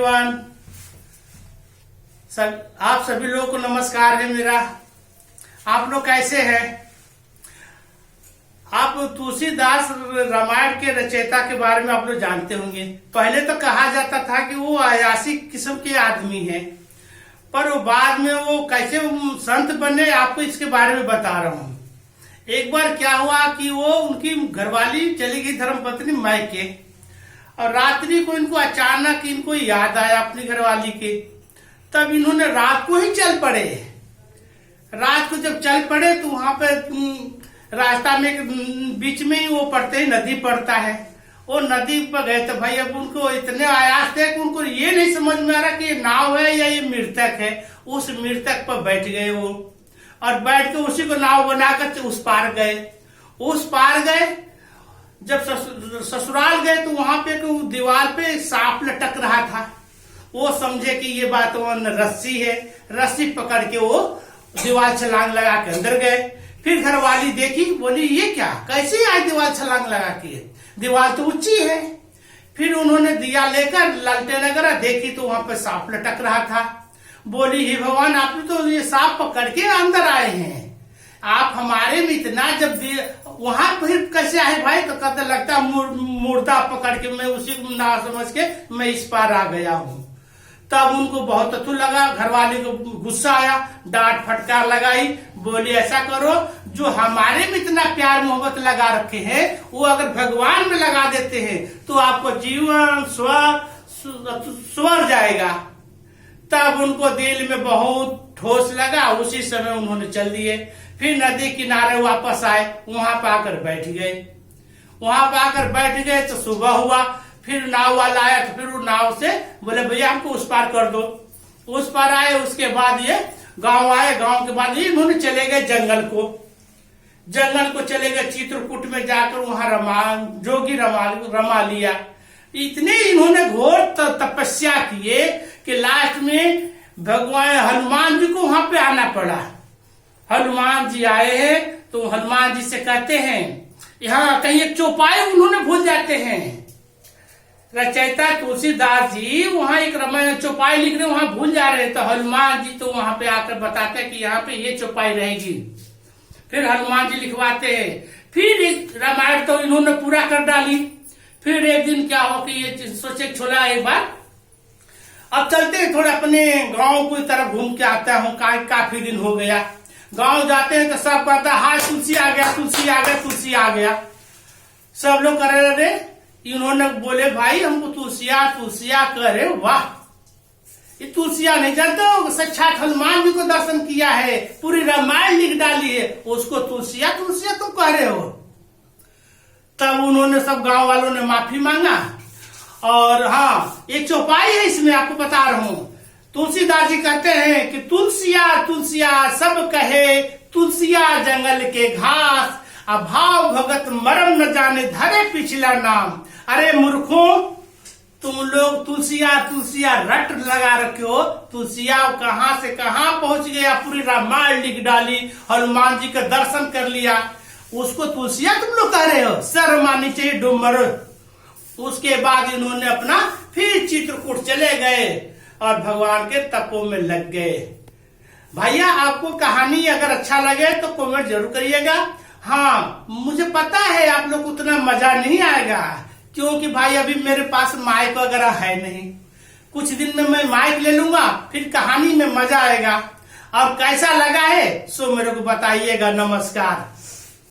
Everyone. आप सभी लोगों को नमस्कार है मेरा। आप लोग कैसे हैं? आप तुलसीदास रामायण के रचयिता के बारे में आप लोग जानते होंगे। पहले तो कहा जाता था कि वो अयासी किस्म के आदमी हैं, पर वो बाद में वो कैसे संत बने आपको इसके बारे में बता रहा हूँ। एक बार क्या हुआ कि वो उनकी घरवाली चली गई धर्मपत्नी मायके, और रात्रि को इनको अचानक इनको याद आया अपनी घरवाली के। तब इन्होंने रात को ही चल पड़े। रात को जब चल पड़े तो वहां पे रास्ता में बीच में ही वो पड़ते ही नदी पड़ता है। वो नदी पर गए तो भाई अब उनको इतने आयास थे कि उनको ये नहीं समझ में आ रहा कि ये नाव है या ये मृतक है। उस मृतक पर बैठ गए वो, और बैठ के उसी को नाव बनाकर उस पार गए। जब ससुराल गए तो वहां पे दीवार पे सांप लटक रहा था। वो समझे कि ये बात रस्सी है। रस्सी पकड़ के वो दीवार छलांग लगा के अंदर गए। फिर घरवाली देखी, बोली ये क्या, कैसे आज दीवार छलांग लगा के, दीवार तो ऊंची है। फिर उन्होंने दिया लेकर लालटेन वगैरह देखी तो वहां पे सांप लटक रहा था। बोली हे भगवान, आपने तो ये सांप पकड़ के अंदर आए हैं, आप हमारे में इतना जब वहां फिर कैसे आए भाई? तो कहते लगता मुर्दा पकड़ के मैं उसी को ना समझ के मैं इस पार आ गया हूँ। तब उनको बहुत अथु लगा, घरवाली को गुस्सा आया, डांट फटकार लगाई। बोली ऐसा करो, जो हमारे में इतना प्यार मोहब्बत लगा रखे हैं वो अगर भगवान में लगा देते हैं तो आपको जीवन स्वर जाएगा। तब उनको दिल में बहुत ठोस लगा। उसी समय उन्होंने चल दिए। फिर नदी किनारे वापस आए, वहां पर आकर बैठ गए तो सुबह हुआ। फिर नाव वाला आया तो फिर वो नाव से बोले भैया हमको उस पार कर दो। उस पार आए, उसके बाद ये गांव आए। गांव के बाद ये इन्होंने चले गए जंगल को चले गए। चित्रकूट में जाकर वहां जोगी रमा लिया। इतने इन्होंने घोर तपस्या किए कि लास्ट में भगवान हनुमान जी को वहां पे आना पड़ा। हनुमान जी आए हैं तो हनुमान जी से कहते हैं, यहाँ कहीं एक चौपाई उन्होंने भूल जाते हैं। रचयिता तुलसीदास जी वहां एक रामायण चौपाई लिख रहे, वहां भूल जा रहे। तो हनुमान जी तो वहां पे आकर बताते हैं कि यहाँ पे ये चौपाई रहेगी। फिर हनुमान जी लिखवाते हैं। फिर रामायण तो इन्होंने पूरा कर डाली। फिर एक दिन क्या हो कि ये सोचे छोला एक बार अब चलते हैं थोड़ा अपने गांव की तरफ घूम के आता हूँ, काफी दिन हो गया। गांव जाते हैं तो सब कहता हाय तुलसी आ गया, तुलसी आ गया, तुलसी आ गया। सब लोग कर रहे। इन्होंने बोले भाई हमको तुलसिया करे। वाह, ये तुलसिया नहीं जानते हो, साक्षात हनुमान जी को दर्शन किया है, पूरी रामायण लिख डाली है, उसको तुलसिया तुम कह रहे हो। तब उन्होंने सब गांव वालों ने माफी मांगा। और हाँ, एक चौपाई है इसमें आपको बता रहा हूँ। तुलसीदास जी कहते हैं कि तुलसिया सब कहे, तुलसिया जंगल के घास, अभाव भगत मरम न जाने धरे पिछला नाम। अरे मूर्खों, तुम लोग तुलसिया रट लगा रखे हो। तुलसिया कहाँ से कहाँ पहुंच गया, पूरी रामायण लिख डाली, हनुमान जी का दर्शन कर लिया, उसको तुलसिया तुम लोग कह रहे हो? शर्म आनी चाहिए डुमर। उसके बाद इन्होंने अपना फिर चित्रकूट चले गए और भगवान के तपों में लग गए। भैया आपको कहानी अगर अच्छा लगे तो कमेंट जरूर करिएगा। हाँ, मुझे पता है आप लोग उतना मजा नहीं आएगा, क्योंकि भाई अभी मेरे पास माइक वगैरह है नहीं। कुछ दिन में मैं माइक ले लूंगा, फिर कहानी में मजा आएगा। और कैसा लगा है सो मेरे को बताइएगा। नमस्कार।